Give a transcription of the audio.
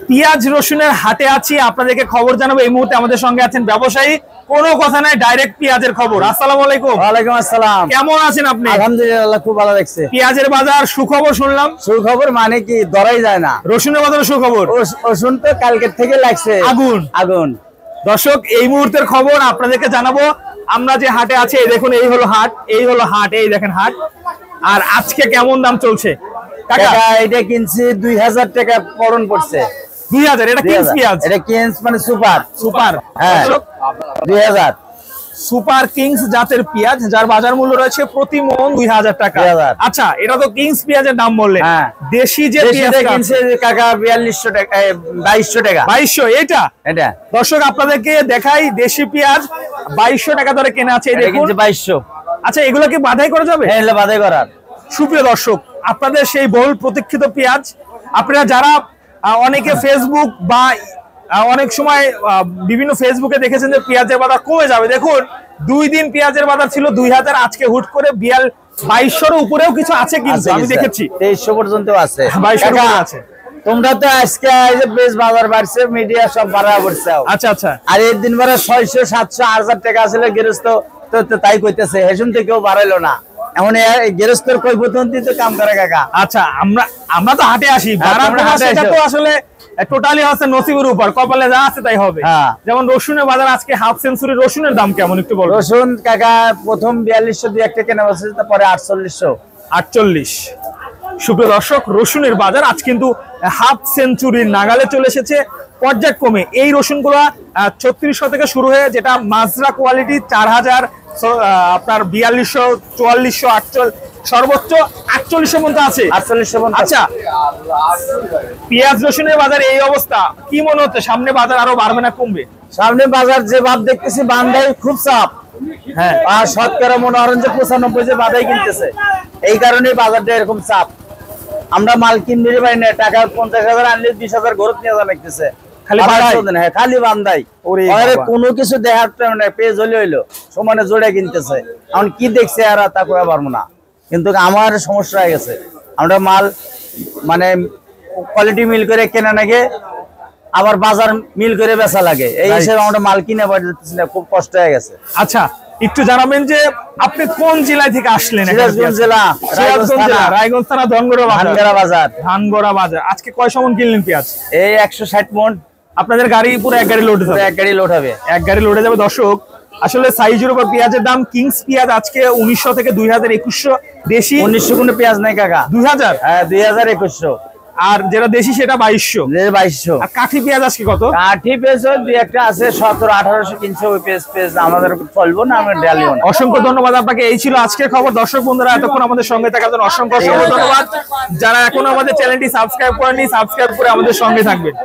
পেঁয়াজ রসুনের হাটে আছি, আপনাদেরকে খবর জানাবো। এই মুহূর্তে আমাদের সঙ্গে আছেন ব্যবসায়ী, কোনো কথা নাই, ডাইরেক্ট পেঁয়াজের খবর। আসসালামু আলাইকুম। ওয়ালাইকুম আসসালাম। কেমন আছেন আপনি? আলহামদুলিল্লাহ, খুব ভালো লাগছে। পেঁয়াজের বাজার সুখবর শুনলাম। সুখবর মানে কি, ধরাই যায় না। রসুনের বাজার সুখবর। রসুন তো কালকের থেকে লাগছে আগুন আগুন। দর্শক, এই মুহূর্তের খবর আপনাদেরকে জানাবো। আমরা যে হাটে আছি, এই দেখুন, এই হলো হাট, এই হলো হাট, এই দেখেন হাট। আর আজকে কেমন দাম চলছে? টাকা এটা কিনছি 2000 টাকা পড়ন পড়ছে। 2000? এটা কিংস পেঁয়াজ? এটা কিংস মানে সুপার সুপার। হ্যাঁ, 2000 সুপার কিংস জাতের পেঁয়াজ, যার বাজার মূল্য রয়েছে প্রতি মন 2000 টাকা। আচ্ছা, এটা তো কিংস পেঁয়াজের দাম বললেন। দেশি যে পেঁয়াজটা কিনছে কাকা 4200 টাকা, 2200 টাকা। 2200? এটা দর্শক আপনাদেরকে দেখাই, দেশি পেঁয়াজ 2200 টাকা ধরে কেনা আছে। এই দেখুন 2200। আচ্ছা, এগুলো কি বাধাই করা যাবে? হ্যাঁ, বাধাই করার। সুপ্রিয় দর্শক, আপনাদের সেই বহুল প্রতীক্ষিত পেঁয়াজ, আপনারা যারা অনেকে ফেসবুক বা অনেক সময় বিভিন্ন ফেসবুকে দেখেছেন যে পেঁয়াজের বাজার কমে যাবে, দেখুন 2 দিন পেঁয়াজের বাজার ছিল 2000, আজকে হুট করে 2200-এর উপরেও কিছু আছে, কিন্তু আমি দেখেছি 2300 পর্যন্ত আছে। 2200 আছে। তোমরা তো আজকে বেশ বাজার বাড়ছে, মিডিয়া সব বাড়া পড়ছে। আচ্ছা আচ্ছা। আর এই দিন বারে 600, 700, 1000 টাকা আসলে গৃহস্থ তো তাই কইতেছে, হেসুন থেকে কেউ বাড়াইলো না। এমন গৃহস্থের কই পদ্ধতি তো কাম করে কাকা। আচ্ছা, আমরা তো হাটে আসি, সেটা তো আসলে টোটালি হচ্ছে নসিবের উপর, কপালে যা আছে তাই হবে। যেমন রসুনের বাজার আজকে হাফ সেঞ্চুরি রসুনের দাম কেমন একটু বলুন। রসুন কাকা প্রথম 4200 দিয়ে একটা কেনা বসেছে, তারপরে 4800। 48। সুপ্রিয় দর্শক, রসুনের বাজার আজ কিন্তু হাফ সেঞ্চুরির নাগালে চলে এসেছে। পর্যায়ক্রমে এই রসুনগুলো 3600 থেকে শুরু হয়ে, যেটা মাজরা কোয়ালিটি 4000, আপনার 4200, 4400, 48, সর্বোচ্চ 4800 পর্যন্ত আছে। 4800 পর্যন্ত। আচ্ছা, পেঁয়াজ রসুনের বাজার এই অবস্থা, কি মনে হচ্ছে সামনে বাজার আরো বাড়বে না কমবে? সামনে বাজার যে ভাব দেখতেছি, বান্ধাই খুব চাপ। হ্যাঁ, আর শতকরা মনে করেন যে 95 যে বাধাই কিনতেছে, এই কারণে বাজারটা এরকম চাপ। আমরা মাল কিনতে পারি না, টাকা 50,000 আনলে 20,000 ঘরত নিয়ে যাওয়া লাগতেছে। খালি বান্ধাই, কোনো কিছু দেখার পেজ হইলো সমানে জোড়ে কিনতেছে। এখন কি দেখছে আর তা করা পারবো না, কিন্তু আমার সমস্যা হয়ে গেছে। আমরা মাল মানে কোয়ালিটি মিল করে কেনা লাগে, আবার বাজার মিল করে বেচা লাগে, এই হিসেবে আমরা মাল কিনে পারতেছি না, খুব কষ্ট হয়ে গেছে। আচ্ছা, একটু জানাবেন যে আপনি কোন জেলা থেকে আসলেন? সিরাজগঞ্জ জেলা, রায়গঞ্জ থানা, ধানগড়া বাজার। ধানগড়া বাজার। আজকে কয় সমন কিনলেন পেঁয়াজ? এই 160 মন। আপনাদের গাড়ি পুরো এক গাড়ি লোড হবে? এক গাড়ি লোড হবে। এক গাড়ি লোডে যাবে। দর্শক, আসলে সাইজের উপর পেঁয়াজের দাম। কিংস পেঁয়াজ আজকে 1900 থেকে 2000, 2100। দেশি 1900 কোনো পেঁয়াজ নাই কাকা। 2000? হ্যাঁ, 2000, 2100। আর যেটা দেশি সেটা 2200। 2200। আর কাঠি পেঁয়াজ আজকে কত? কাঠি পেঁয়াজ দুই একটা আছে 1700, 1800 কিনছে। ওই পেঁয়াজ আমাদের চলবো না, আমরা ডালিও না। অসংখ্য ধন্যবাদ আপনাকে। এই ছিল আজকের খবর। দর্শক বন্ধুরা, এতক্ষণ আমাদের সঙ্গে থাকার জন্য অসংখ্য ধন্যবাদ। যারা এখনো আমাদের চ্যানেলটি সাবস্ক্রাইব করেননি, সাবস্ক্রাইব করে আমাদের সঙ্গে থাকবেন।